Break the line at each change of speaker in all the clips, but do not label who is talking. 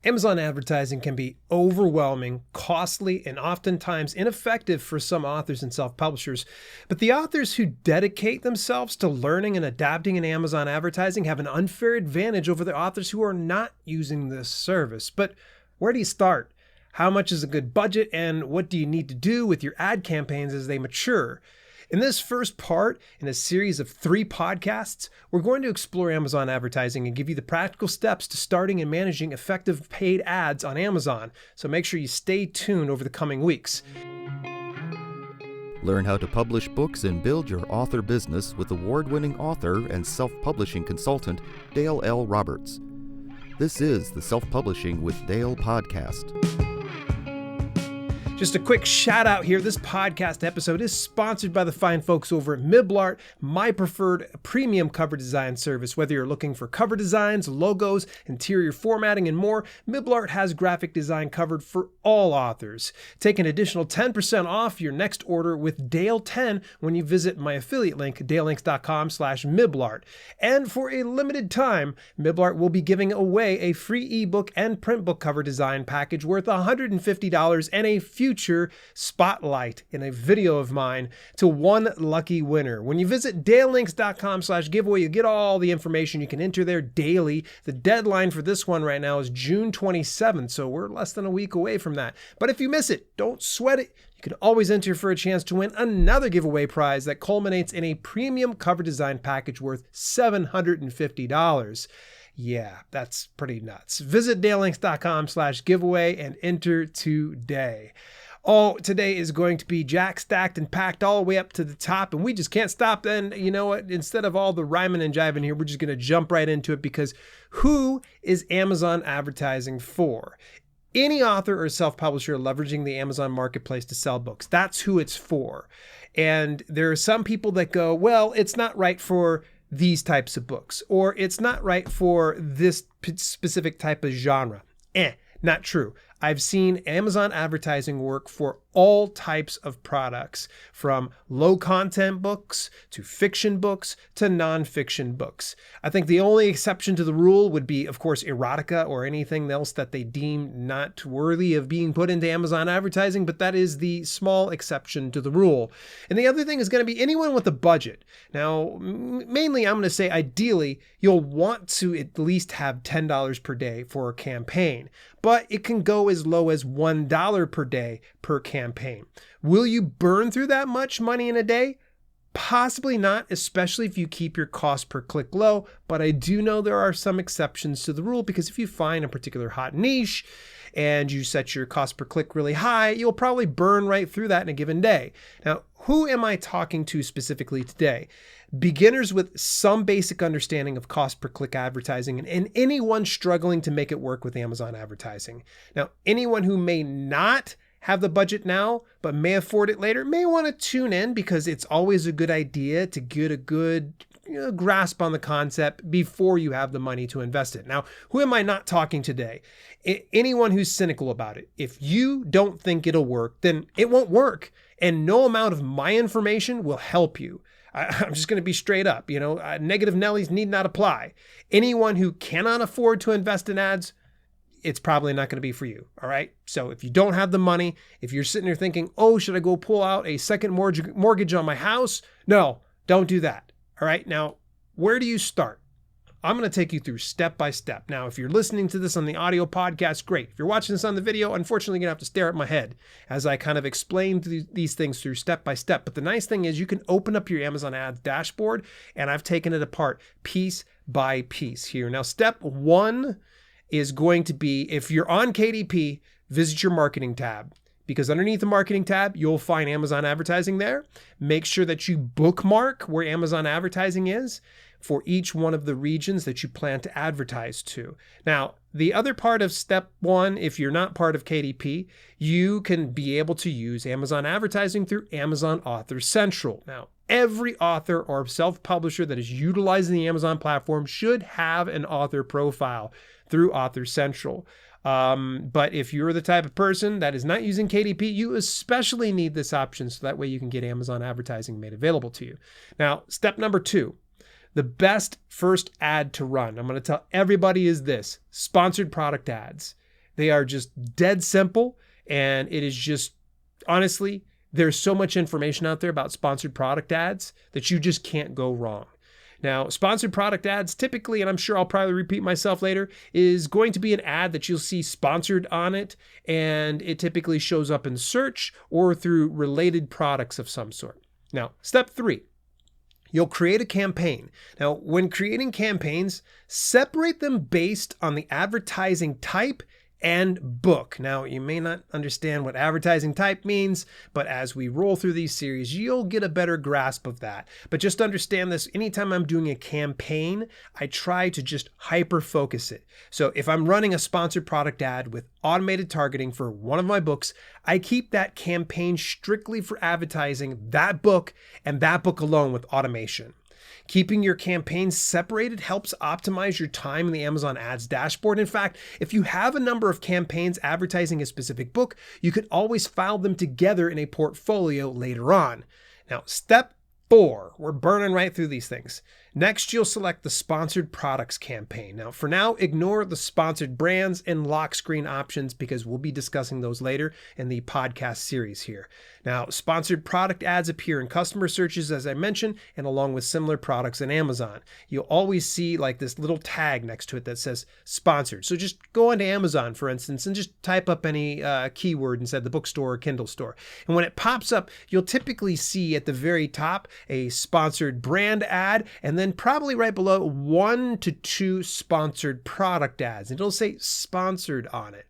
Amazon advertising can be overwhelming, costly, and oftentimes ineffective for some authors and self-publishers. But the authors who dedicate themselves to learning and adapting in Amazon advertising have an unfair advantage over the authors who are not using this service. But where do you start? How much is a good budget, and what do you need to do with your ad campaigns as they mature? In this first part in a series of 3 podcasts, we're going to explore Amazon advertising and give you the practical steps to starting and managing effective paid ads on Amazon. So make sure you stay tuned over the coming weeks.
Learn how to publish books and build your author business with award-winning author and self-publishing consultant Dale L. Roberts. This is the Self-Publishing with Dale podcast.
Just a quick shout out here. This podcast episode is sponsored by the fine folks over at Miblart, my preferred premium cover design service. Whether you're looking for cover designs, logos, interior formatting, and more, Miblart has graphic design covered for all authors. Take an additional 10% off your next order with Dale10 when you visit my affiliate link, dalelinks.com/Miblart. And for a limited time, Miblart will be giving away a free ebook and print book cover design package worth $150 and a future spotlight in a video of mine to one lucky winner. When you visit dalelinks.com/giveaway, you get all the information. You can enter there daily. The deadline for this one right now is June 27th, so we're less than a week away from that. But if you miss it, don't sweat it. You can always enter for a chance to win another giveaway prize that culminates in a premium cover design package worth $750. Yeah, that's pretty nuts. Visit dalelinks.com/giveaway and enter today. Oh, today is going to be jack stacked and packed all the way up to the top, and we just can't stop. Then, you know what? Instead of all the rhyming and jiving here, we're just going to jump right into it, because who is Amazon advertising for? Any author or self-publisher leveraging the Amazon marketplace to sell books. That's who it's for. And there are some people that go, well, it's not right for these types of books, or it's not right for this specific type of genre. Not true. I've seen Amazon advertising work for all types of products, from low content books to fiction books to nonfiction books. I think the only exception to the rule would be, of course, erotica or anything else that they deem not worthy of being put into Amazon advertising, but that is the small exception to the rule. And the other thing is going to be anyone with a budget. Now, mainly I'm going to say ideally, you'll want to at least have $10 per day for a campaign, but it can go as low as $1 per day per campaign. Will you burn through that much money in a day? Possibly not, especially if you keep your cost per click low, but I do know there are some exceptions to the rule, because if you find a particular hot niche and you set your cost per click really high, you'll probably burn right through that in a given day. Now, who am I talking to specifically today? Beginners with some basic understanding of cost per click advertising, and anyone struggling to make it work with Amazon advertising. Now, anyone who may not have the budget now, but may afford it later, may want to tune in, because it's always a good idea to get a good grasp on the concept before you have the money to invest it. Now, who am I not talking today? Anyone who's cynical about it. If you don't think it'll work, then it won't work. And no amount of my information will help you. I'm just going to be straight up, negative Nellies need not apply. Anyone who cannot afford to invest in ads, it's probably not going to be for you. All right. So if you don't have the money, if you're sitting there thinking, oh, should I go pull out a second mortgage on my house? No, don't do that. All right. Now, where do you start? I'm going to take you through step by step. Now, if you're listening to this on the audio podcast, great. If you're watching this on the video, unfortunately, you're going to have to stare at my head as I kind of explain these things through step by step. But the nice thing is you can open up your Amazon ads dashboard, and I've taken it apart piece by piece here. Now, step 1 is going to be, if you're on KDP, visit your marketing tab, because underneath the marketing tab, you'll find Amazon advertising there. Make sure that you bookmark where Amazon advertising is for each one of the regions that you plan to advertise to. Now, the other part of step 1, if you're not part of KDP, you can be able to use Amazon advertising through Amazon Author Central. Now, every author or self-publisher that is utilizing the Amazon platform should have an author profile through Author Central. But if you're the type of person that is not using KDP, you especially need this option, so that way you can get Amazon advertising made available to you. Now, step number 2, the best first ad to run, I'm going to tell everybody, is this: sponsored product ads. They are just dead simple, and it is just, honestly, there's so much information out there about sponsored product ads that you just can't go wrong. Now, sponsored product ads typically, and I'm sure I'll probably repeat myself later, is going to be an ad that you'll see sponsored on it, and it typically shows up in search or through related products of some sort. Now, step 3, you'll create a campaign. Now, when creating campaigns, separate them based on the advertising type and book. Now, you may not understand what advertising type means, but as we roll through these series, you'll get a better grasp of that. But just understand this, anytime I'm doing a campaign, I try to just hyper focus it. So if I'm running a sponsored product ad with automated targeting for one of my books, I keep that campaign strictly for advertising that book and that book alone with automation. Keeping your campaigns separated helps optimize your time in the Amazon Ads dashboard. In fact, if you have a number of campaigns advertising a specific book, you could always file them together in a portfolio later on. Now, step 4, we're burning right through these things. Next, you'll select the sponsored products campaign. Now, for now, ignore the sponsored brands and lock screen options because we'll be discussing those later in the podcast series here. Now, sponsored product ads appear in customer searches, as I mentioned, and along with similar products in Amazon. You'll always see like this little tag next to it that says sponsored. So just go into Amazon, for instance, and just type up any keyword inside the bookstore or Kindle store. And when it pops up, you'll typically see at the very top a sponsored brand ad, and then probably right below 1 to 2 sponsored product ads. And it'll say sponsored on it.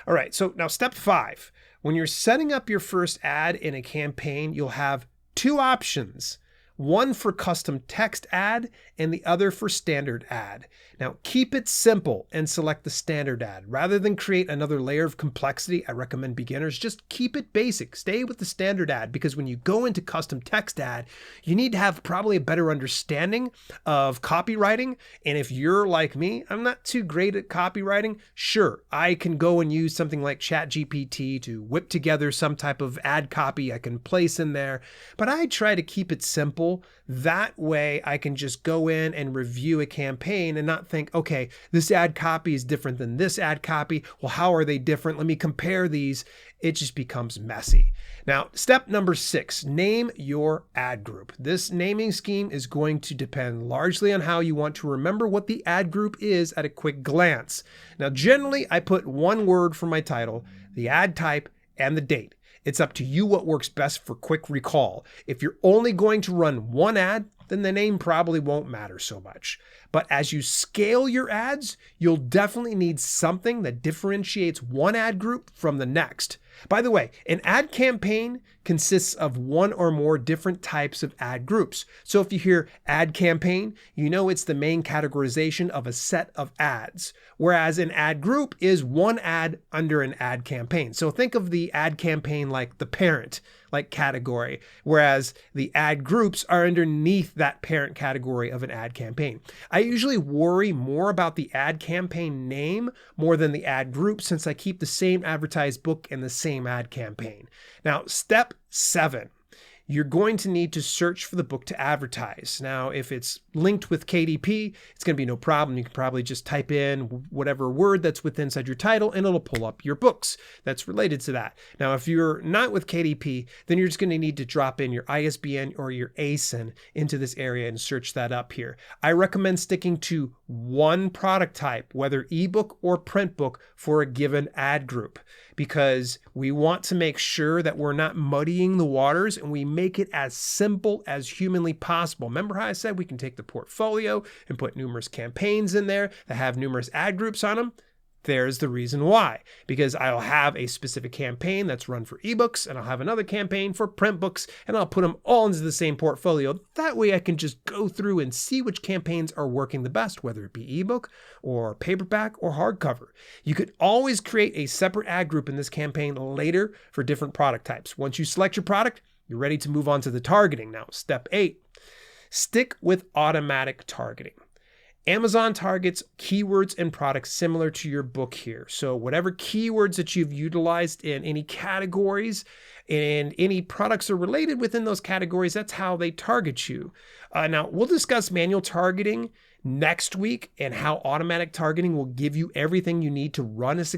All right, so now step 5. When you're setting up your first ad in a campaign, you'll have 2 options. One for custom text ad and the other for standard ad. Now, keep it simple and select the standard ad. Rather than create another layer of complexity, I recommend beginners just keep it basic. Stay with the standard ad because when you go into custom text ad, you need to have probably a better understanding of copywriting. And if you're like me, I'm not too great at copywriting. Sure, I can go and use something like ChatGPT to whip together some type of ad copy I can place in there, but I try to keep it simple. That way I can just go in and review a campaign and not think, okay, this ad copy is different than this ad copy. Well, how are they different? Let me compare these. It just becomes messy. Now, step number 6, name your ad group. This naming scheme is going to depend largely on how you want to remember what the ad group is at a quick glance. Now, generally, I put one word for my title, the ad type, and the date. It's up to you what works best for quick recall. If you're only going to run one ad, then the name probably won't matter so much. But as you scale your ads, you'll definitely need something that differentiates one ad group from the next. By the way, an ad campaign consists of one or more different types of ad groups. So if you hear ad campaign, you know it's the main categorization of a set of ads, whereas an ad group is one ad under an ad campaign. So think of the ad campaign like the parent like category, whereas the ad groups are underneath that parent category of an ad campaign. I usually worry more about the ad campaign name more than the ad group since I keep the same advertised book in the same ad campaign. Now, step 7. You're going to need to search for the book to advertise. Now, if it's linked with KDP, it's going to be no problem. You can probably just type in whatever word that's within inside your title and it'll pull up your books that's related to that. Now, if you're not with KDP, then you're just going to need to drop in your ISBN or your ASIN into this area and search that up here. I recommend sticking to one product type, whether ebook or print book, for a given ad group, because we want to make sure that we're not muddying the waters and we make it as simple as humanly possible. Remember how I said we can take the portfolio and put numerous campaigns in there that have numerous ad groups on them? There's the reason why. Because I'll have a specific campaign that's run for ebooks, and I'll have another campaign for print books, and I'll put them all into the same portfolio. That way I can just go through and see which campaigns are working the best, whether it be ebook or paperback or hardcover. You could always create a separate ad group in this campaign later for different product types. Once you select your product, you're ready to move on to the targeting. Now, step 8, stick with automatic targeting. Amazon targets keywords and products similar to your book here. So whatever keywords that you've utilized in any categories and any products are related within those categories, that's how they target you. Now, we'll discuss manual targeting next week and how automatic targeting will give you everything you need to run it's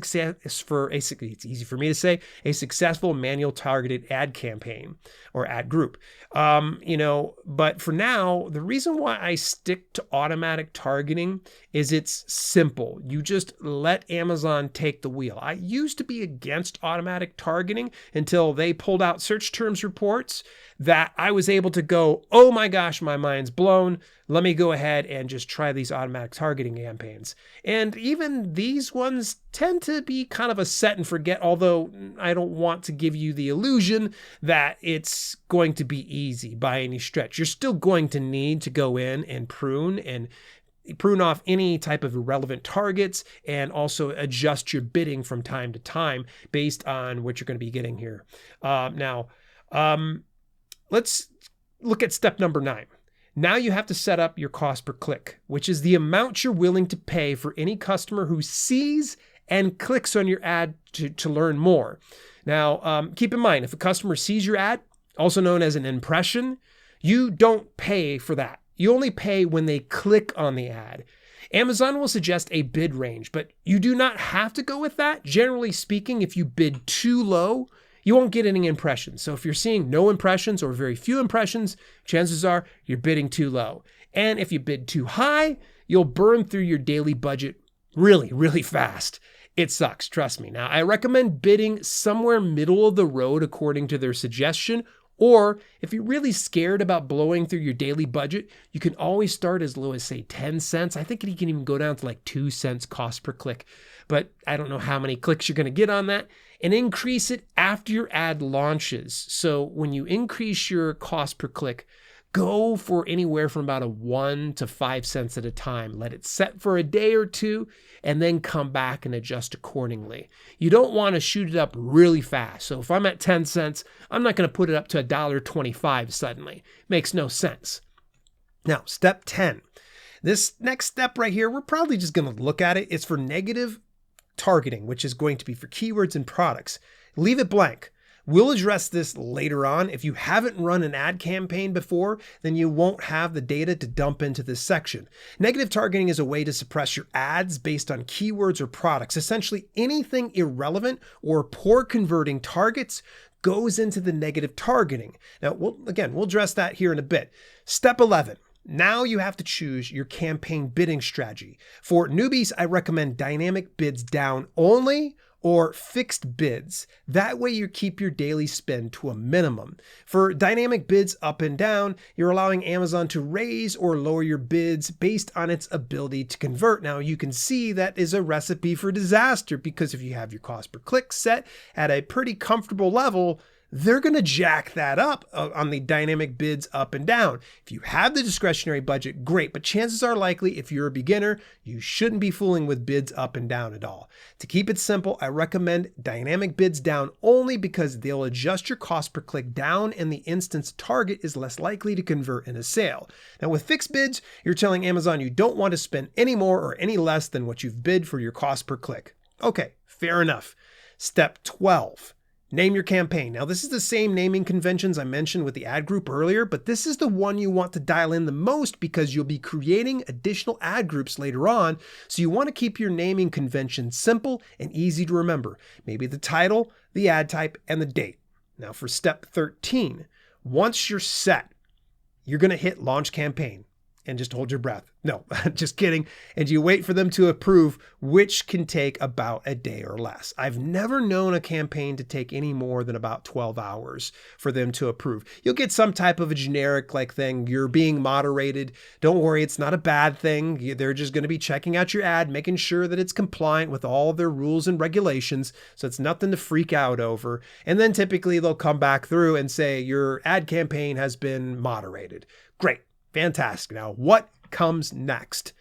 easy for me to say, a successful manual targeted ad campaign or ad group. But for now, the reason why I stick to automatic targeting is it's simple. You just let Amazon take the wheel. I used to be against automatic targeting until they pulled out search terms reports that I was able to go, oh my gosh, my mind's blown. Let me go ahead and just try these automatic targeting campaigns. And even these ones tend to be kind of a set and forget, although I don't want to give you the illusion that it's going to be easy by any stretch. You're still going to need to go in and prune off any type of irrelevant targets and also adjust your bidding from time to time based on what you're going to be getting here. Let's look at step number 9. Now you have to set up your cost per click, which is the amount you're willing to pay for any customer who sees and clicks on your ad to learn more. Now, keep in mind, if a customer sees your ad, also known as an impression, you don't pay for that. You only pay when they click on the ad. Amazon will suggest a bid range, but you do not have to go with that. Generally speaking, if you bid too low, you won't get any impressions. So if you're seeing no impressions or very few impressions, chances are you're bidding too low. And if you bid too high, you'll burn through your daily budget really, really fast. It sucks, trust me. Now, I recommend bidding somewhere middle of the road according to their suggestion. Or if you're really scared about blowing through your daily budget, you can always start as low as, say, 10 cents. I think you can even go down to like 2 cents cost per click. But I don't know how many clicks you're going to get on that. And increase it after your ad launches. So when you increase your cost per click, go for anywhere from about a 1 to 5 cents at a time. Let it set for a day or two and then come back and adjust accordingly. You don't want to shoot it up really fast. So if I'm at 10 cents, I'm not going to put it up to $1.25 suddenly. Makes no sense. Now, step 10. This next step right here, we're probably just going to look at it. It's for negative targeting, which is going to be for keywords and products. Leave it blank. We'll address this later on. If you haven't run an ad campaign before, then you won't have the data to dump into this section. Negative targeting is a way to suppress your ads based on keywords or products. Essentially, anything irrelevant or poor converting targets goes into the negative targeting. Now, we'll address that here in a bit. Step 11. Now you have to choose your campaign bidding strategy. For newbies, I recommend dynamic bids down only or fixed bids. That way you keep your daily spend to a minimum. For dynamic bids up and down, you're allowing Amazon to raise or lower your bids based on its ability to convert. Now you can see that is a recipe for disaster because if you have your cost per click set at a pretty comfortable level, they're going to jack that up on the dynamic bids up and down. If you have the discretionary budget, great, but chances are likely if you're a beginner, you shouldn't be fooling with bids up and down at all. To keep it simple, I recommend dynamic bids down only because they'll adjust your cost per click down and the instance target is less likely to convert in a sale. Now with fixed bids, you're telling Amazon you don't want to spend any more or any less than what you've bid for your cost per click. Okay, fair enough. Step 12. Name your campaign. Now, this is the same naming conventions I mentioned with the ad group earlier, but this is the one you want to dial in the most because you'll be creating additional ad groups later on. So you want to keep your naming convention simple and easy to remember. Maybe the title, the ad type, and the date. Now for step 13, once you're set, you're going to hit launch campaign and just hold your breath. No, just kidding. And you wait for them to approve, which can take about a day or less. I've never known a campaign to take any more than about 12 hours for them to approve. You'll get some type of a generic thing. You're being moderated. Don't worry, it's not a bad thing. They're just going to be checking out your ad, making sure that it's compliant with all of their rules and regulations. So it's nothing to freak out over. And then typically they'll come back through and say your ad campaign has been moderated. Great. Fantastic. Now, what comes next?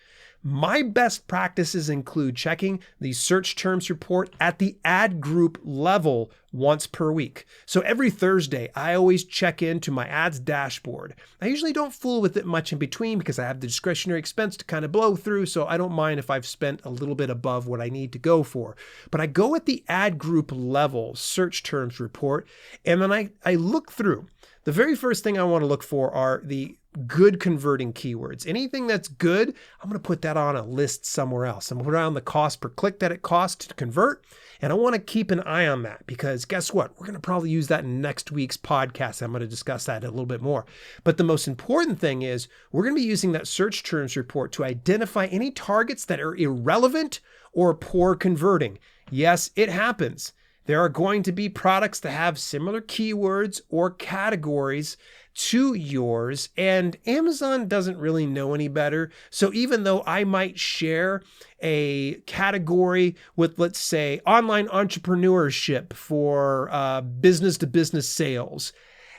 My best practices include checking the search terms report at the ad group level once per week. So every Thursday, I always check into my ads dashboard. I usually don't fool with it much in between because I have the discretionary expense to kind of blow through, so I don't mind if I've spent a little bit above what I need to go for. But I go at the ad group level search terms report, and then I look through. The very first thing I want to look for are the good converting keywords. Anything that's good, I'm going to put that on a list somewhere else. I'm going to put it on the cost per click that it costs to convert. And I want to keep an eye on that because guess what? We're going to probably use that in next week's podcast. I'm going to discuss that a little bit more. But the most important thing is we're going to be using that search terms report to identify any targets that are irrelevant or poor converting. Yes, it happens. There are going to be products that have similar keywords or categories to yours, and Amazon doesn't really know any better. So even though I might share a category with, let's say, online entrepreneurship for business to business sales,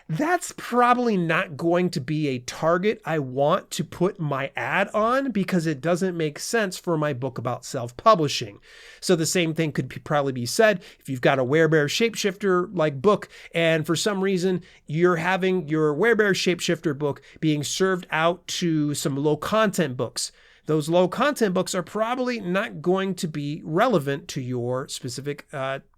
that's probably not going to be a target I want to put my ad on because it doesn't make sense for my book about self-publishing. So the same thing could probably be said if you've got a Werebear Shapeshifter like book and for some reason you're having your Werebear Shapeshifter book being served out to some low content books. Those low content books are probably not going to be relevant to your specific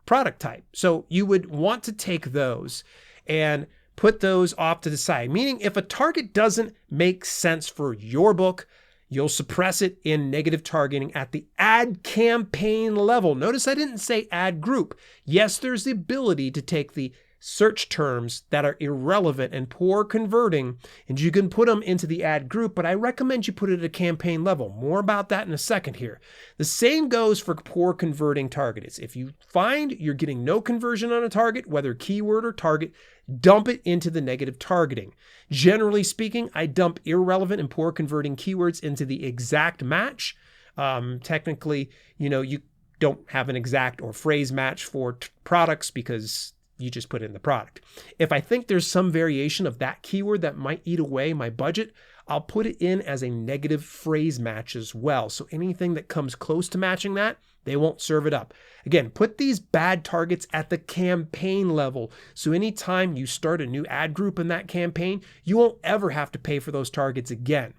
product type. So you would want to take those and put those off to the side, meaning if a target doesn't make sense for your book, you'll suppress it in negative targeting at the ad campaign level. Notice I didn't say ad group. Yes, there's the ability to take the search terms that are irrelevant and poor converting, and you can put them into the ad group, but I recommend you put it at a campaign level. More about that in a second here. The same goes for poor converting targets. If you find you're getting no conversion on a target, whether keyword or target, dump it into the negative targeting. Generally speaking, I dump irrelevant and poor converting keywords into the exact match. Technically, you don't have an exact or phrase match for products because you just put in the product. If I think there's some variation of that keyword that might eat away my budget, I'll put it in as a negative phrase match as well. So anything that comes close to matching that, they won't serve it up. Again, put these bad targets at the campaign level. So anytime you start a new ad group in that campaign, you won't ever have to pay for those targets again.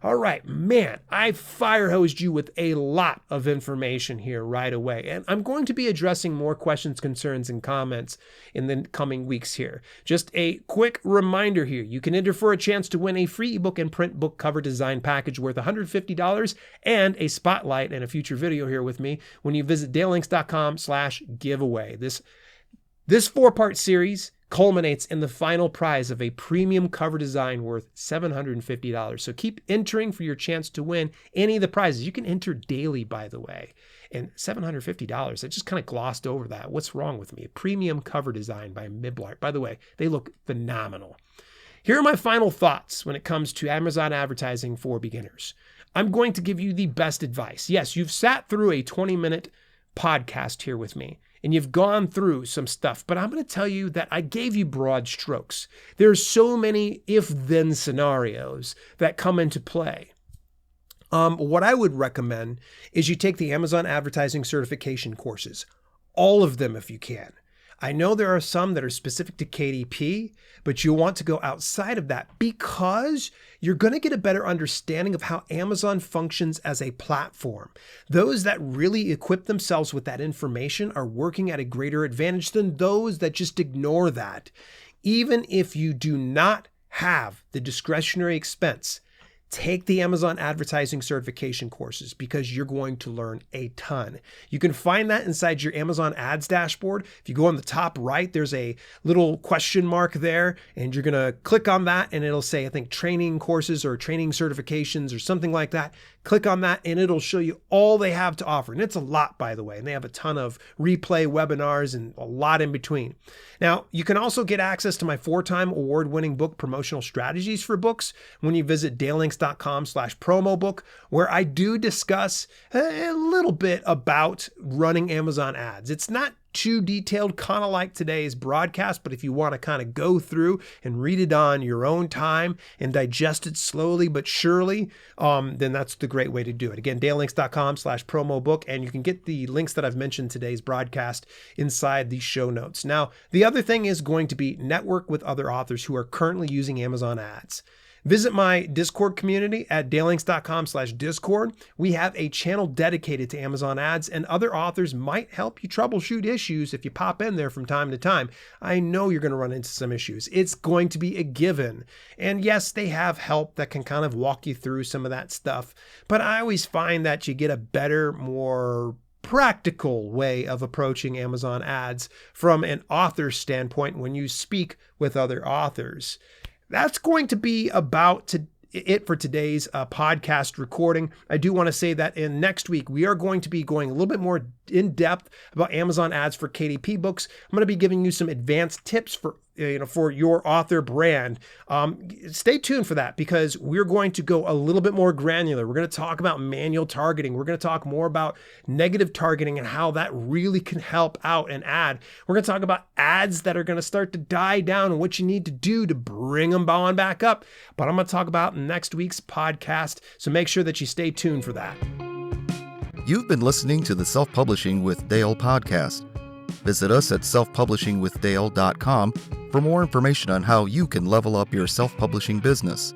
All right, man, I fire-hosed you with a lot of information here right away. And I'm going to be addressing more questions, concerns, and comments in the coming weeks here. Just a quick reminder here. You can enter for a chance to win a free ebook and print book cover design package worth $150 and a spotlight and a future video here with me when you visit dalelinks.com/giveaway. This 4-part series culminates in the final prize of a premium cover design worth $750. So keep entering for your chance to win any of the prizes. You can enter daily, by the way. And $750, I just kind of glossed over that. What's wrong with me? A premium cover design by Miblart. By the way, they look phenomenal. Here are my final thoughts when it comes to Amazon advertising for beginners. I'm going to give you the best advice. Yes, you've sat through a 20-minute podcast here with me, and you've gone through some stuff, but I'm going to tell you that I gave you broad strokes. There's so many if-then scenarios that come into play. What I would recommend is you take the Amazon advertising certification courses, all of them if you can. I know there are some that are specific to KDP, but you want to go outside of that because you're going to get a better understanding of how Amazon functions as a platform. Those that really equip themselves with that information are working at a greater advantage than those that just ignore that. Even if you do not have the discretionary expense, take the Amazon advertising certification courses because you're going to learn a ton. You can find that inside your Amazon ads dashboard. If you go on the top right, there's a little question mark there, and you're going to click on that and it'll say, I think, training courses or training certifications or something like that. Click on that and it'll show you all they have to offer. And it's a lot, by the way. And they have a ton of replay webinars and a lot in between. Now, you can also get access to my 4-time award-winning book, Promotional Strategies for Books, when you visit dalelinks.com/promo book, where I do discuss a little bit about running Amazon ads. It's not too detailed, kind of like today's broadcast, but if you want to kind of go through and read it on your own time and digest it slowly but surely, then that's the great way to do it. Again, dalelinks.com/promo book, and you can get the links that I've mentioned today's broadcast inside the show notes. Now, the other thing is going to be network with other authors who are currently using Amazon ads. Visit my Discord community at dalelinks.com/discord. We have a channel dedicated to Amazon ads, and other authors might help you troubleshoot issues if you pop in there from time to time. I know you're going to run into some issues. It's going to be a given. And yes, they have help that can kind of walk you through some of that stuff. But I always find that you get a better, more practical way of approaching Amazon ads from an author standpoint when you speak with other authors. That's going to be about it for today's podcast recording. I do want to say that in next week, we are going to be going a little bit more in depth about Amazon ads for KDP books. I'm going to be giving you some advanced tips for your author brand. Stay tuned for that because we're going to go a little bit more granular. We're going to talk about manual targeting. We're going to talk more about negative targeting and how that really can help out an ad. We're going to talk about ads that are going to start to die down and what you need to do to bring them on back up. But I'm going to talk about next week's podcast. So make sure that you stay tuned for that.
You've been listening to the Self-Publishing with Dale podcast. Visit us at selfpublishingwithdale.com for more information on how you can level up your self-publishing business.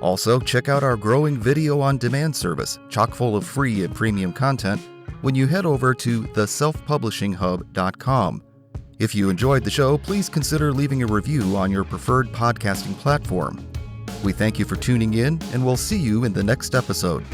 Also, check out our growing video-on-demand service, chock full of free and premium content, when you head over to theselfpublishinghub.com. If you enjoyed the show, please consider leaving a review on your preferred podcasting platform. We thank you for tuning in, and we'll see you in the next episode.